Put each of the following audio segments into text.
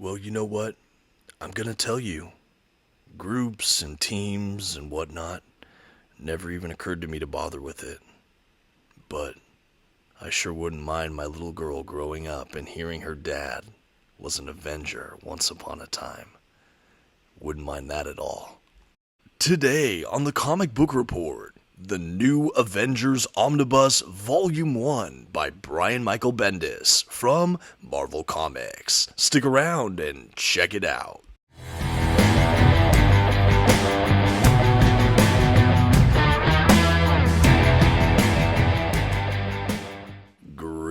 Well, you know what? I'm gonna tell you. Groups and teams and whatnot never even occurred to me to bother with it. But I sure wouldn't mind my little girl growing up and hearing her dad was an Avenger once upon a time. Wouldn't mind that at all. Today on the Comic Book Report, the new Avengers Omnibus Volume 1 by Brian Michael Bendis from Marvel Comics. Stick around and check it out.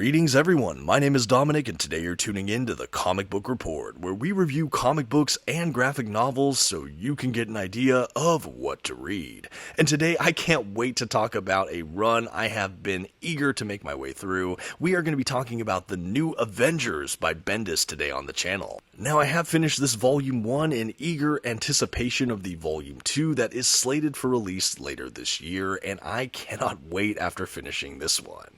Greetings everyone, my name is Dominic and today you're tuning in to the Comic Book Report, where we review comic books and graphic novels so you can get an idea of what to read. And today I can't wait to talk about a run I have been eager to make my way through. We are going to be talking about the new Avengers by Bendis today on the channel. Now I have finished this Volume 1 in eager anticipation of the Volume 2 that is slated for release later this year, and I cannot wait after finishing this one.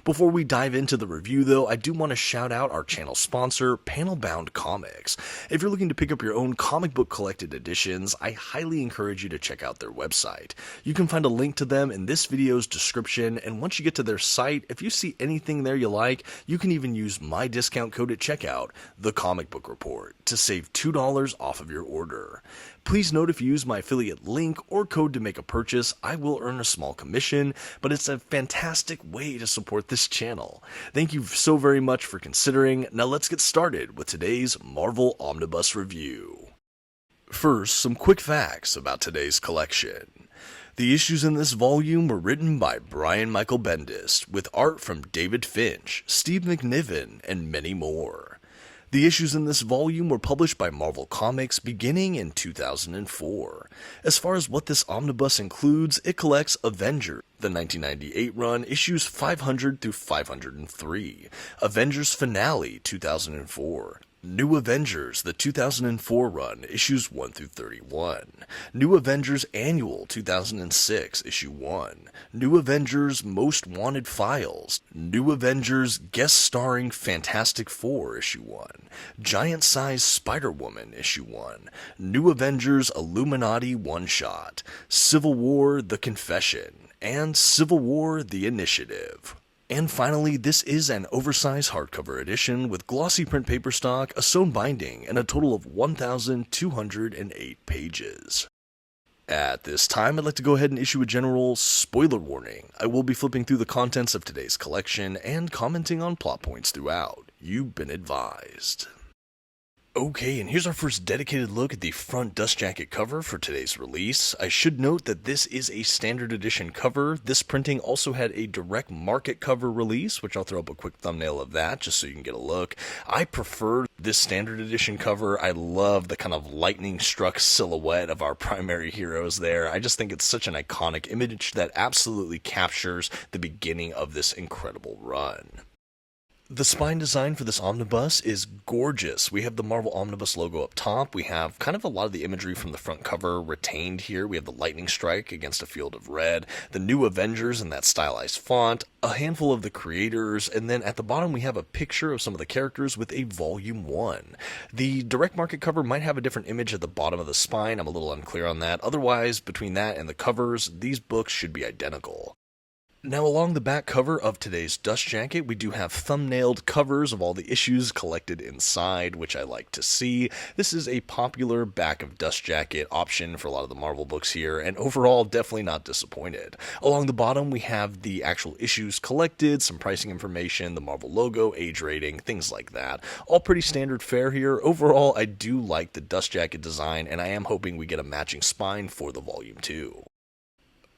Before we dive into the review though, I do want to shout out our channel sponsor, Panelbound Comics. If you're looking to pick up your own comic book collected editions, I highly encourage you to check out their website. You can find a link to them in this video's description, and once you get to their site, if you see anything there you like, you can even use my discount code at checkout, TheComicBookReport, to save $2 off of your order. Please note if you use my affiliate link or code to make a purchase, I will earn a small commission, but it's a fantastic way to support this channel. Thank you so very much for considering. Now let's get started with today's Marvel Omnibus review. First, some quick facts about today's collection. The issues in this volume were written by Brian Michael Bendis, with art from David Finch, Steve McNiven, and many more. The issues in this volume were published by Marvel Comics beginning in 2004. As far as what this omnibus includes, it collects Avengers, the 1998 run, issues 500 through 503, Avengers Finale 2004, New Avengers, the 2004 run, issues 1 through 31. New Avengers Annual 2006, issue 1. New Avengers Most Wanted Files. New Avengers guest starring Fantastic Four, issue 1. Giant Size Spider-Woman, issue 1. New Avengers Illuminati One-Shot. Civil War The Confession. And Civil War The Initiative. And finally, this is an oversized hardcover edition with glossy print paper stock, a sewn binding, and a total of 1,208 pages. At this time, I'd like to go ahead and issue a general spoiler warning. I will be flipping through the contents of today's collection and commenting on plot points throughout. You've been advised. Okay, and here's our first dedicated look at the front dust jacket cover for today's release. I should note that this is a standard edition cover. This printing also had a direct market cover release, which I'll throw up a quick thumbnail of that just so you can get a look. I prefer this standard edition cover. I love the kind of lightning struck silhouette of our primary heroes there. I just think it's such an iconic image that absolutely captures the beginning of this incredible run. The spine design for this omnibus is gorgeous. We have the Marvel Omnibus logo up top. We have kind of a lot of the imagery from the front cover retained here. We have the lightning strike against a field of red, the New Avengers in that stylized font, a handful of the creators, and then at the bottom we have a picture of some of the characters with a Volume 1. The direct market cover might have a different image at the bottom of the spine. I'm a little unclear on that. Otherwise, between that and the covers, these books should be identical. Now, along the back cover of today's dust jacket, we do have thumbnailed covers of all the issues collected inside, which I like to see. This is a popular back of dust jacket option for a lot of the Marvel books here, and overall, definitely not disappointed. Along the bottom, we have the actual issues collected, some pricing information, the Marvel logo, age rating, things like that. All pretty standard fare here. Overall, I do like the dust jacket design, and I am hoping we get a matching spine for the Volume 2.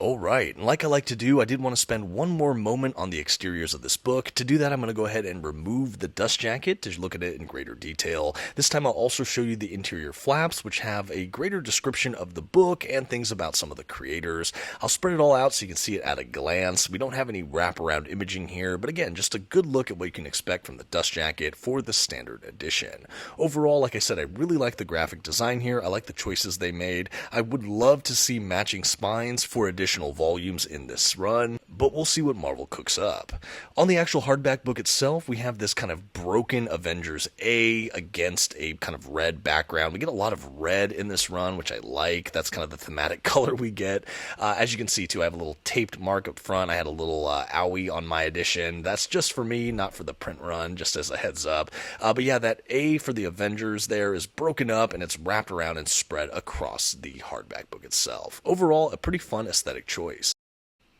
Alright, and like I like to do, I did want to spend one more moment on the exteriors of this book. To do that, I'm going to go ahead and remove the dust jacket to look at it in greater detail. This time I'll also show you the interior flaps, which have a greater description of the book and things about some of the creators. I'll spread it all out so you can see it at a glance. We don't have any wraparound imaging here, but again, just a good look at what you can expect from the dust jacket for the standard edition. Overall, like I said, I really like the graphic design here. I like the choices they made. I would love to see matching spines for editions additional volumes in this run, but we'll see what Marvel cooks up. On the actual hardback book itself, we have this kind of broken Avengers A against a kind of red background. We get a lot of red in this run, which I like. That's kind of the thematic color we get. As you can see, too, I have a little taped mark up front. I had a little owie on my edition. That's just for me, not for the print run, just as a heads up. But yeah, that A for the Avengers there is broken up, and it's wrapped around and spread across the hardback book itself. Overall, a pretty fun aesthetic choice.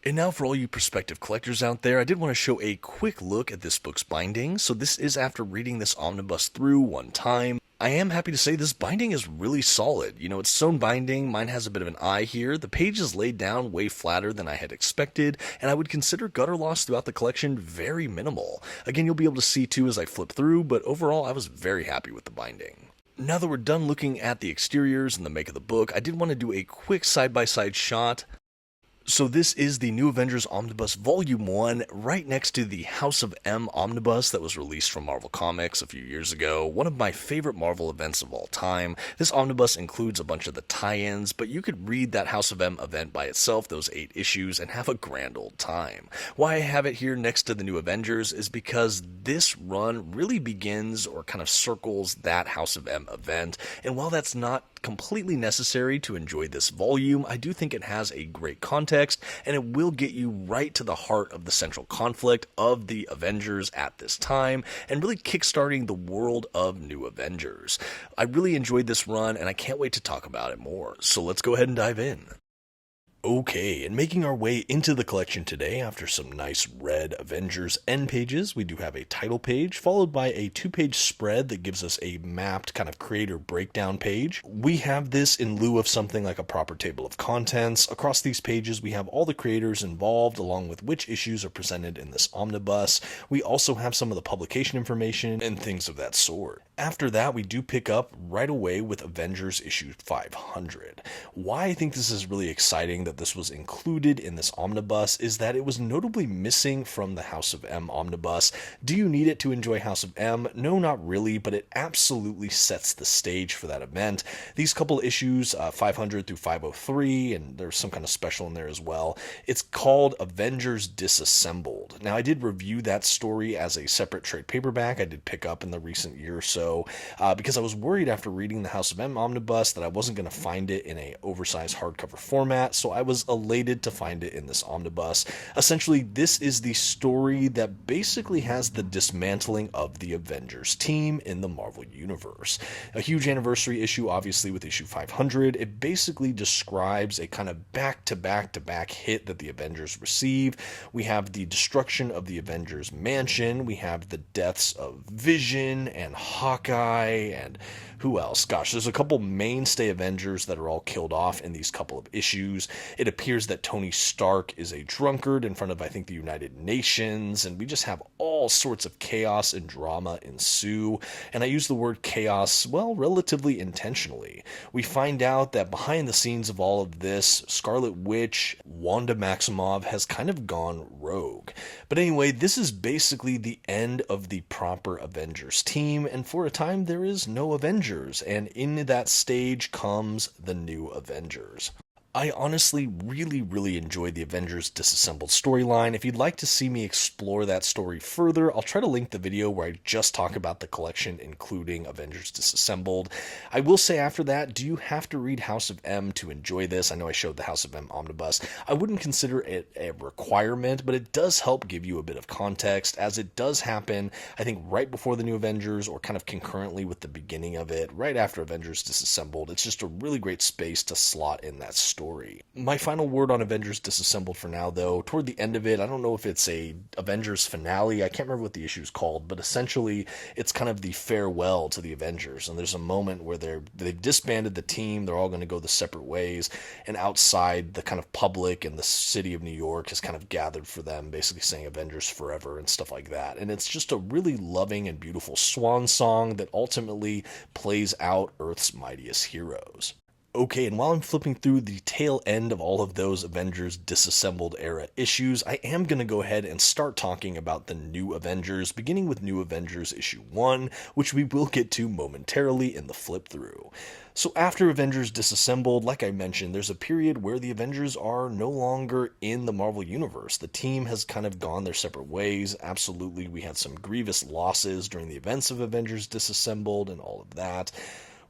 And now for all you prospective collectors out there, I did want to show a quick look at this book's binding. So this is after reading this omnibus through one time. I am happy to say this binding is really solid. You know, it's sewn binding, mine has a bit of an eye here, the page is laid down way flatter than I had expected, and I would consider gutter loss throughout the collection very minimal. Again, you'll be able to see too as I flip through, but overall I was very happy with the binding. Now that we're done looking at the exteriors and the make of the book, I did want to do a quick side-by-side shot. So this is the New Avengers Omnibus Volume 1, right next to the House of M Omnibus that was released from Marvel Comics a few years ago, one of my favorite Marvel events of all time. This omnibus includes a bunch of the tie-ins, but you could read that House of M event by itself, those 8 issues, and have a grand old time. Why I have it here next to the New Avengers is because this run really begins or kind of circles that House of M event, and while that's not completely necessary to enjoy this volume, I do think it has a great context, and it will get you right to the heart of the central conflict of the Avengers at this time, and really kickstarting the world of New Avengers. I really enjoyed this run, and I can't wait to talk about it more, so let's go ahead and dive in. Okay, and making our way into the collection today, after some nice red Avengers end pages, we do have a title page, followed by a 2-page spread that gives us a mapped kind of creator breakdown page. We have this in lieu of something like a proper table of contents. Across these pages, we have all the creators involved, along with which issues are presented in this omnibus. We also have some of the publication information and things of that sort. After that, we do pick up right away with Avengers issue 500. Why I think this is really exciting that this was included in this omnibus is that it was notably missing from the House of M omnibus. Do you need it to enjoy House of M? No, not really, but it absolutely sets the stage for that event. These couple issues, 500 through 503, and there's some kind of special in there as well. It's called Avengers Disassembled. Now, I did review that story as a separate trade paperback I did pick up in the recent year or so, because I was worried after reading the House of M omnibus that I wasn't going to find it in a oversized hardcover format, so I was elated to find it in this omnibus. Essentially, this is the story that basically has the dismantling of the Avengers team in the Marvel Universe. A huge anniversary issue, obviously, with issue 500. It basically describes a kind of back-to-back-to-back hit that the Avengers receive. We have the destruction of the Avengers mansion. We have the deaths of Vision and Hawkeye and who else? Gosh, there's a couple mainstay Avengers that are all killed off in these couple of issues. It appears that Tony Stark is a drunkard in front of, I think, the United Nations, and we just have all sorts of chaos and drama ensue. And I use the word chaos, well, relatively intentionally. We find out that behind the scenes of all of this, Scarlet Witch, Wanda Maximoff, has kind of gone rogue. But anyway, this is basically the end of the proper Avengers team, and for a time there is no Avengers. And in that stage comes the New Avengers. I honestly really enjoyed the Avengers Disassembled storyline. If you'd like to see me explore that story further, I'll try to link the video where I just talk about the collection, including Avengers Disassembled. I will say after that, do you have to read House of M to enjoy this? I know I showed the House of M omnibus. I wouldn't consider it a requirement, but it does help give you a bit of context, as it does happen, I think, right before the New Avengers, or kind of concurrently with the beginning of it, right after Avengers Disassembled. It's just a really great space to slot in that story. My final word on Avengers Disassembled for now, though, toward the end of it, I don't know if it's a Avengers finale, I can't remember what the issue is called, but essentially it's kind of the farewell to the Avengers, and there's a moment where they've disbanded the team, they're all going to go the separate ways, and outside the kind of public and the city of New York has kind of gathered for them, basically saying Avengers forever and stuff like that, and it's just a really loving and beautiful swan song that ultimately plays out Earth's mightiest heroes. Okay, and while I'm flipping through the tail end of all of those Avengers Disassembled era issues, I am going to go ahead and start talking about the New Avengers, beginning with New Avengers issue 1, which we will get to momentarily in the flip through. So after Avengers Disassembled, like I mentioned, there's a period where the Avengers are no longer in the Marvel Universe. The team has kind of gone their separate ways. Absolutely, we had some grievous losses during the events of Avengers Disassembled and all of that.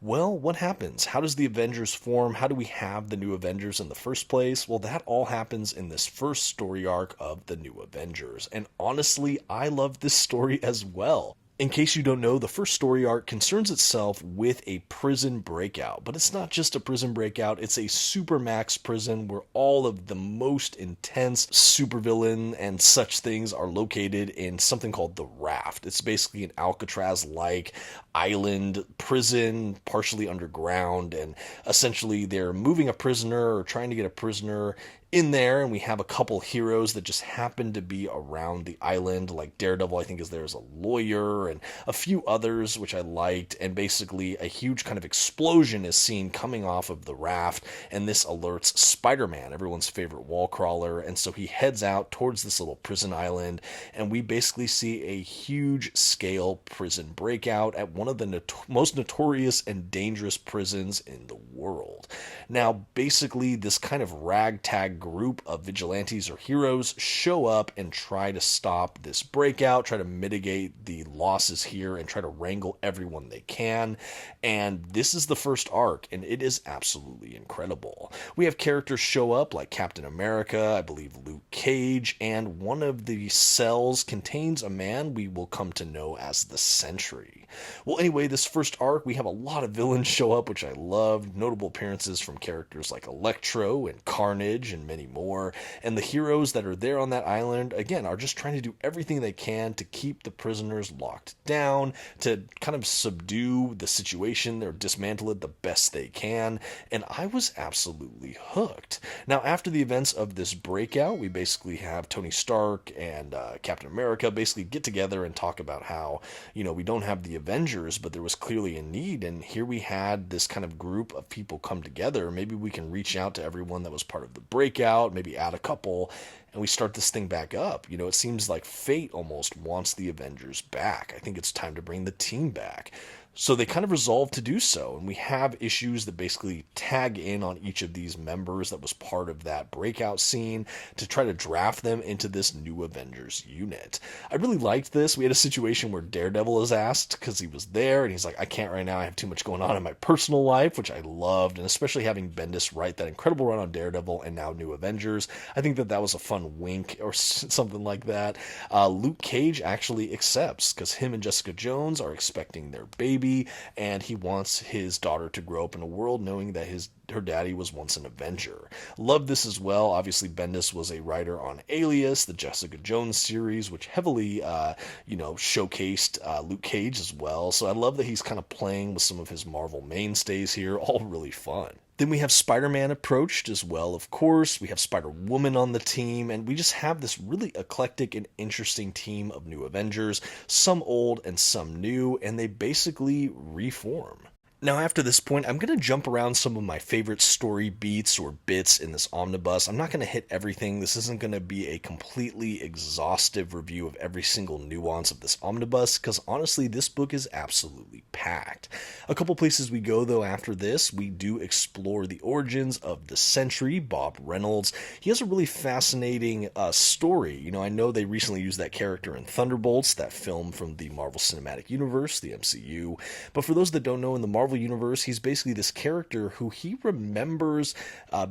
Well, what happens? How does the Avengers form? How do we have the New Avengers in the first place? Well, that all happens in this first story arc of the New Avengers. And honestly, I love this story as well. In case you don't know, the first story arc concerns itself with a prison breakout, but it's not just a prison breakout, it's a supermax prison where all of the most intense supervillain and such things are located in something called the Raft. It's basically an Alcatraz-like island prison, partially underground, and essentially they're moving a prisoner or trying to get a prisoner in there, and we have a couple heroes that just happen to be around the island, like Daredevil, I think, is there as a lawyer, and a few others, which I liked, and basically a huge kind of explosion is seen coming off of the Raft, and this alerts Spider-Man, everyone's favorite wall crawler, and so he heads out towards this little prison island, and we basically see a huge scale prison breakout at one of the most notorious and dangerous prisons in the world. Now, basically, this kind of ragtag group of vigilantes or heroes show up and try to stop this breakout, try to mitigate the losses here, and try to wrangle everyone they can. And this is the first arc, and it is absolutely incredible. We have characters show up like Captain America, I believe Luke Cage, and one of the cells contains a man we will come to know as the Sentry. Well, anyway, this first arc, we have a lot of villains show up, which I loved. Notable appearances from characters like Electro and Carnage and many more. And the heroes that are there on that island, again, are just trying to do everything they can to keep the prisoners locked down, to kind of subdue the situation or dismantle it the best they can. And I was absolutely hooked. Now, after the events of this breakout, we basically have Tony Stark and Captain America basically get together and talk about how, we don't have the Avengers, but there was clearly a need, and here we had this kind of group of people come together. Maybe we can reach out to everyone that was part of the breakout, maybe add a couple, and we start this thing back up. It seems like fate almost wants the Avengers back. I think it's time to bring the team back. So they kind of resolve to do so, and we have issues that basically tag in on each of these members that was part of that breakout scene to try to draft them into this new Avengers unit. I really liked this. We had a situation where Daredevil is asked because he was there, and he's like, I can't right now, I have too much going on in my personal life, which I loved, and especially having Bendis write that incredible run on Daredevil and now New Avengers. I think that was a fun wink or something like that. Luke Cage actually accepts because him and Jessica Jones are expecting their baby, and he wants his daughter to grow up in a world knowing that her daddy was once an Avenger. Love this as well. Obviously, Bendis was a writer on Alias, the Jessica Jones series, which heavily, showcased Luke Cage as well. So I love that he's kind of playing with some of his Marvel mainstays here. All really fun. Then we have Spider-Man approached as well, of course. We have Spider-Woman on the team, and we just have this really eclectic and interesting team of new Avengers, some old and some new, and they basically reform. Now, after this point, I'm going to jump around some of my favorite story beats or bits in this omnibus. I'm not going to hit everything. This isn't going to be a completely exhaustive review of every single nuance of this omnibus, because honestly, this book is absolutely packed. A couple places we go, though, after this, we do explore the origins of the Sentry, Bob Reynolds. He has a really fascinating story. I know they recently used that character in Thunderbolts, that film from the Marvel Cinematic Universe, the MCU. But for those that don't know, in the Marvel Universe, he's basically this character who he remembers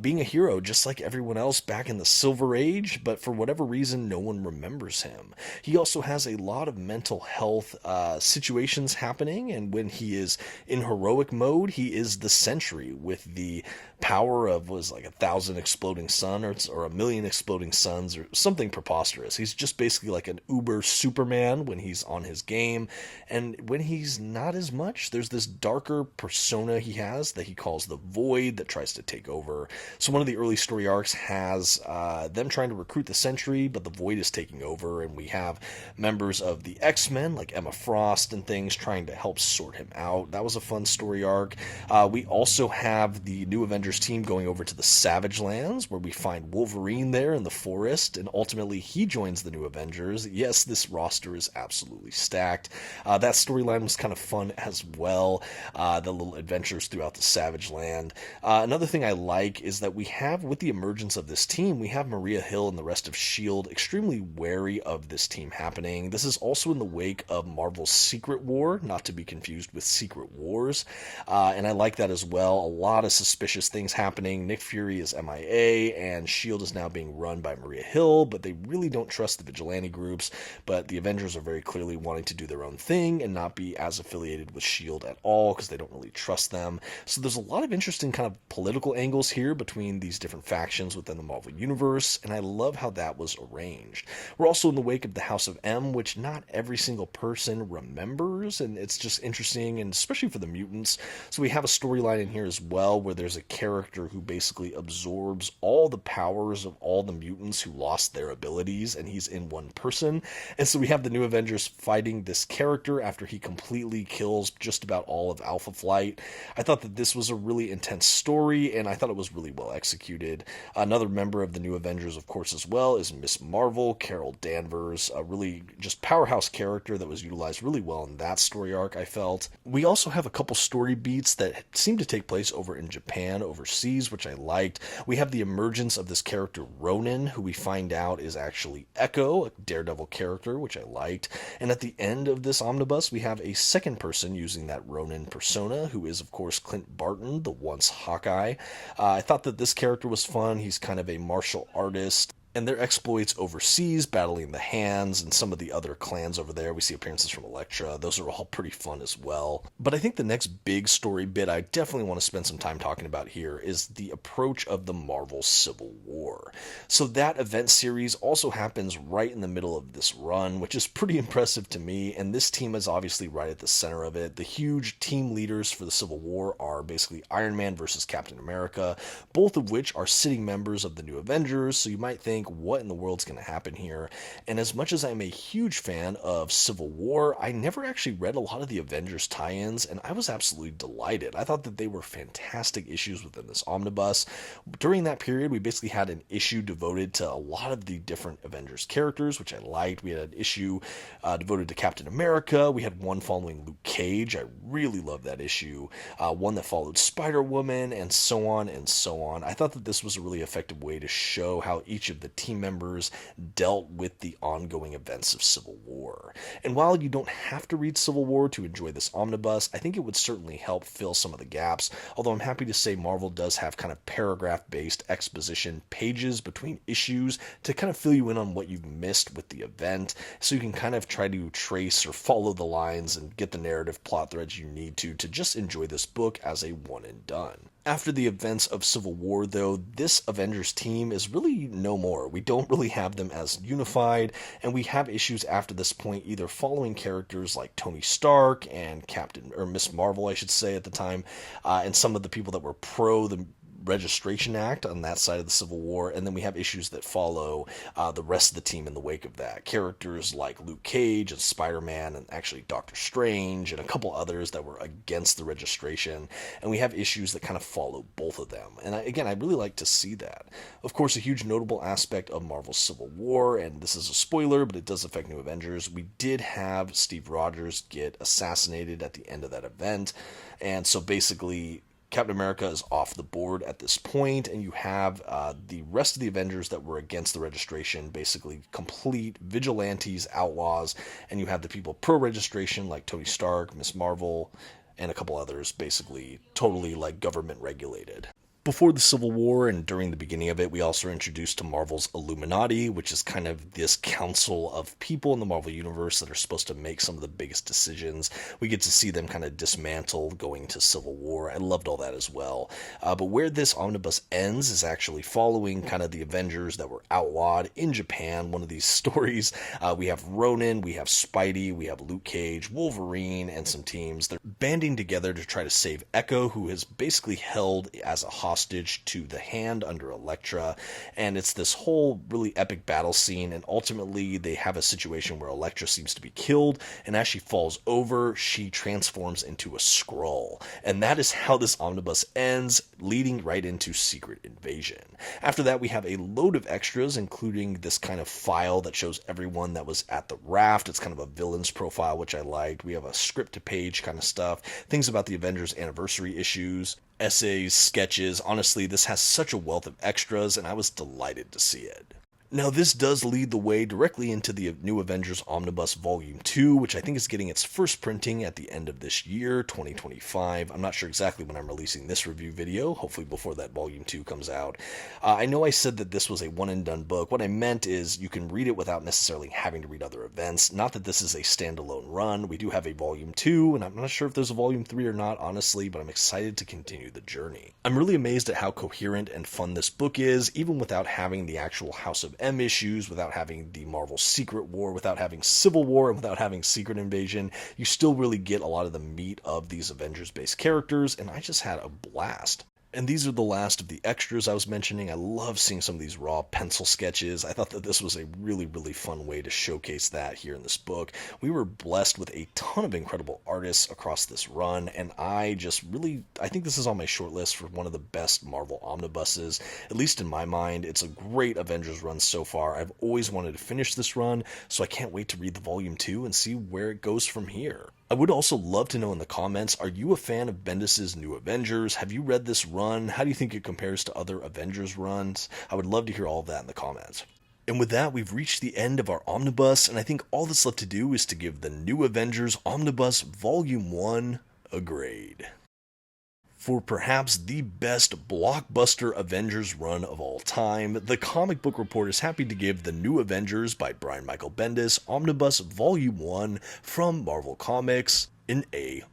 being a hero just like everyone else back in the Silver Age, but for whatever reason, no one remembers him. He also has a lot of mental health situations happening, and when he is in heroic mode, he is the Sentry with the power of 1,000 exploding suns or 1,000,000 exploding suns or something preposterous. He's just basically like an uber Superman when he's on his game, and when he's not as much, there's this darker persona he has that he calls the Void that tries to take over. So one of the early story arcs has them trying to recruit the Sentry, but the Void is taking over, and we have members of the X-Men like Emma Frost and things trying to help sort him out. That was a fun story arc. We also have the New Avengers team going over to the Savage Lands, where we find Wolverine there in the forest, and ultimately he joins the New Avengers. Yes, this roster is absolutely stacked. That storyline was kind of fun as well, the little adventures throughout the Savage Land. Another thing I like is that we have, with the emergence of this team, we have Maria Hill and the rest of S.H.I.E.L.D. extremely wary of this team happening. This is also in the wake of Marvel's Secret War, not to be confused with Secret Wars, and I like that as well. A lot of suspicious things happening. Nick Fury is MIA, and S.H.I.E.L.D. is now being run by Maria Hill, but they really don't trust the vigilante groups, but the Avengers are very clearly wanting to do their own thing and not be as affiliated with S.H.I.E.L.D. at all because they don't really trust them. So there's a lot of interesting kind of political angles here between these different factions within the Marvel Universe, and I love how that was arranged. We're also in the wake of the House of M, which not every single person remembers, and it's just interesting, and especially for the mutants. So we have a storyline in here as well where there's a character who basically absorbs all the powers of all the mutants who lost their abilities, and he's in one person. And so we have the New Avengers fighting this character after he completely kills just about all of Alpha Flight. I thought that this was a really intense story, and I thought it was really well executed. Another member of the New Avengers, of course, as well, is Miss Marvel, Carol Danvers, a really just powerhouse character that was utilized really well in that story arc, I felt. We also have a couple story beats that seem to take place over in Japan, overseas, which I liked. We have the emergence of this character Ronin, who we find out is actually Echo, a Daredevil character, which I liked. And at the end of this omnibus, we have a second person using that Ronin persona, who is, of course, Clint Barton, the once Hawkeye. I thought that this character was fun. He's kind of a martial artist, and their exploits overseas, battling the Hands and some of the other clans over there. We see appearances from Elektra. Those are all pretty fun as well. But I think the next big story bit I definitely want to spend some time talking about here is the approach of the Marvel Civil War. So that event series also happens right in the middle of this run, which is pretty impressive to me, and this team is obviously right at the center of it. The huge team leaders for the Civil War are basically Iron Man versus Captain America, both of which are sitting members of the New Avengers, so you might think, what in the world's going to happen here? And as much as I'm a huge fan of Civil War, I never actually read a lot of the Avengers tie-ins, and I was absolutely delighted. I thought that they were fantastic issues within this omnibus. During that period, we basically had an issue devoted to a lot of the different Avengers characters, which I liked. We had an issue devoted to Captain America. We had one following Luke Cage. I really loved that issue. One that followed Spider-Woman, and so on and so on. I thought that this was a really effective way to show how each of the team members dealt with the ongoing events of Civil War. And while you don't have to read Civil War to enjoy this omnibus, I think it would certainly help fill some of the gaps, although I'm happy to say Marvel does have kind of paragraph-based exposition pages between issues to kind of fill you in on what you've missed with the event, so you can kind of try to trace or follow the lines and get the narrative plot threads you need to just enjoy this book as a one and done. After the events of Civil War, though, this Avengers team is really no more. We don't really have them as unified, and we have issues after this point either following characters like Tony Stark and Miss Marvel, I should say, at the time, and some of the people that were pro the Registration Act on that side of the Civil War, and then we have issues that follow the rest of the team in the wake of that. Characters like Luke Cage and Spider-Man and actually Doctor Strange and a couple others that were against the registration, and we have issues that kind of follow both of them. And I really like to see that. Of course, a huge notable aspect of Marvel's Civil War, and this is a spoiler, but it does affect New Avengers, we did have Steve Rogers get assassinated at the end of that event, and so basically Captain America is off the board at this point, and you have the rest of the Avengers that were against the registration, basically complete vigilantes, outlaws, and you have the people pro-registration like Tony Stark, Miss Marvel, and a couple others, basically totally like government regulated. Before the Civil War and during the beginning of it, we also were introduced to Marvel's Illuminati, which is kind of this council of people in the Marvel Universe that are supposed to make some of the biggest decisions. We get to see them kind of dismantle going to Civil War. I loved all that as well. But where this omnibus ends is actually following kind of the Avengers that were outlawed in Japan, one of these stories. We have Ronin, we have Spidey, we have Luke Cage, Wolverine, and some teams. They're banding together to try to save Echo, who is basically held as a hostage to the Hand under Elektra, and it's this whole really epic battle scene, and ultimately they have a situation where Elektra seems to be killed, and as she falls over, she transforms into a Skrull, and that is how this omnibus ends, leading right into Secret Invasion. After that, we have a load of extras, including this kind of file that shows everyone that was at the raft. It's kind of a villain's profile, which I liked. We have a script-to-page kind of stuff, things about the Avengers anniversary issues, essays, sketches. Honestly, this has such a wealth of extras, and I was delighted to see it. Now, this does lead the way directly into the New Avengers Omnibus Volume 2, which I think is getting its first printing at the end of this year, 2025. I'm not sure exactly when I'm releasing this review video, hopefully before that Volume 2 comes out. I know I said that this was a one-and-done book. What I meant is you can read it without necessarily having to read other events. Not that this is a standalone run. We do have a Volume 2, and I'm not sure if there's a Volume 3 or not, honestly, but I'm excited to continue the journey. I'm really amazed at how coherent and fun this book is, even without having the actual House of M issues, without having the Marvel Secret War, without having Civil War, and without having Secret Invasion. You still really get a lot of the meat of these Avengers-based characters, and I just had a blast. And these are the last of the extras I was mentioning. I love seeing some of these raw pencil sketches. I thought that this was a really, really fun way to showcase that here in this book. We were blessed with a ton of incredible artists across this run, and I think this is on my short list for one of the best Marvel omnibuses, at least in my mind. It's a great Avengers run so far. I've always wanted to finish this run, so I can't wait to read the Volume 2 and see where it goes from here. I would also love to know in the comments, are you a fan of Bendis' New Avengers? Have you read this run? How do you think it compares to other Avengers runs? I would love to hear all of that in the comments. And with that, we've reached the end of our omnibus, and I think all that's left to do is to give the New Avengers Omnibus Volume 1 a grade. For perhaps the best blockbuster Avengers run of all time, the Comic Book Report is happy to give The New Avengers by Brian Michael Bendis Omnibus Volume 1 from Marvel Comics an A-.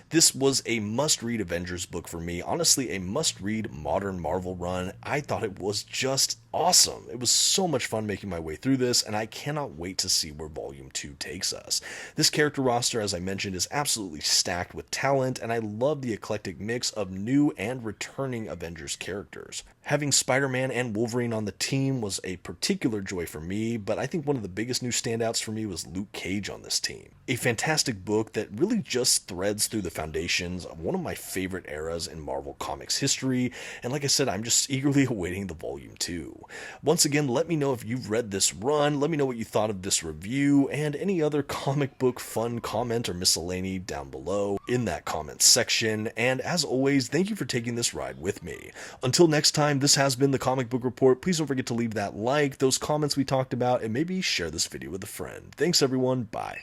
This was a must-read Avengers book for me, honestly a must-read modern Marvel run. I thought it was just awesome. It was so much fun making my way through this, and I cannot wait to see where Volume 2 takes us. This character roster, as I mentioned, is absolutely stacked with talent, and I love the eclectic mix of new and returning Avengers characters. Having Spider-Man and Wolverine on the team was a particular joy for me, but I think one of the biggest new standouts for me was Luke Cage on this team. A fantastic book that really just threads through the foundations of one of my favorite eras in Marvel Comics history, and like I said, I'm just eagerly awaiting the Volume 2. Once again, let me know if you've read this run, let me know what you thought of this review, and any other comic book fun comment or miscellany down below in that comment section, and as always, thank you for taking this ride with me. Until next time, this has been the Comic Book Report. Please don't forget to leave that like, those comments we talked about, and maybe share this video with a friend. Thanks everyone, bye.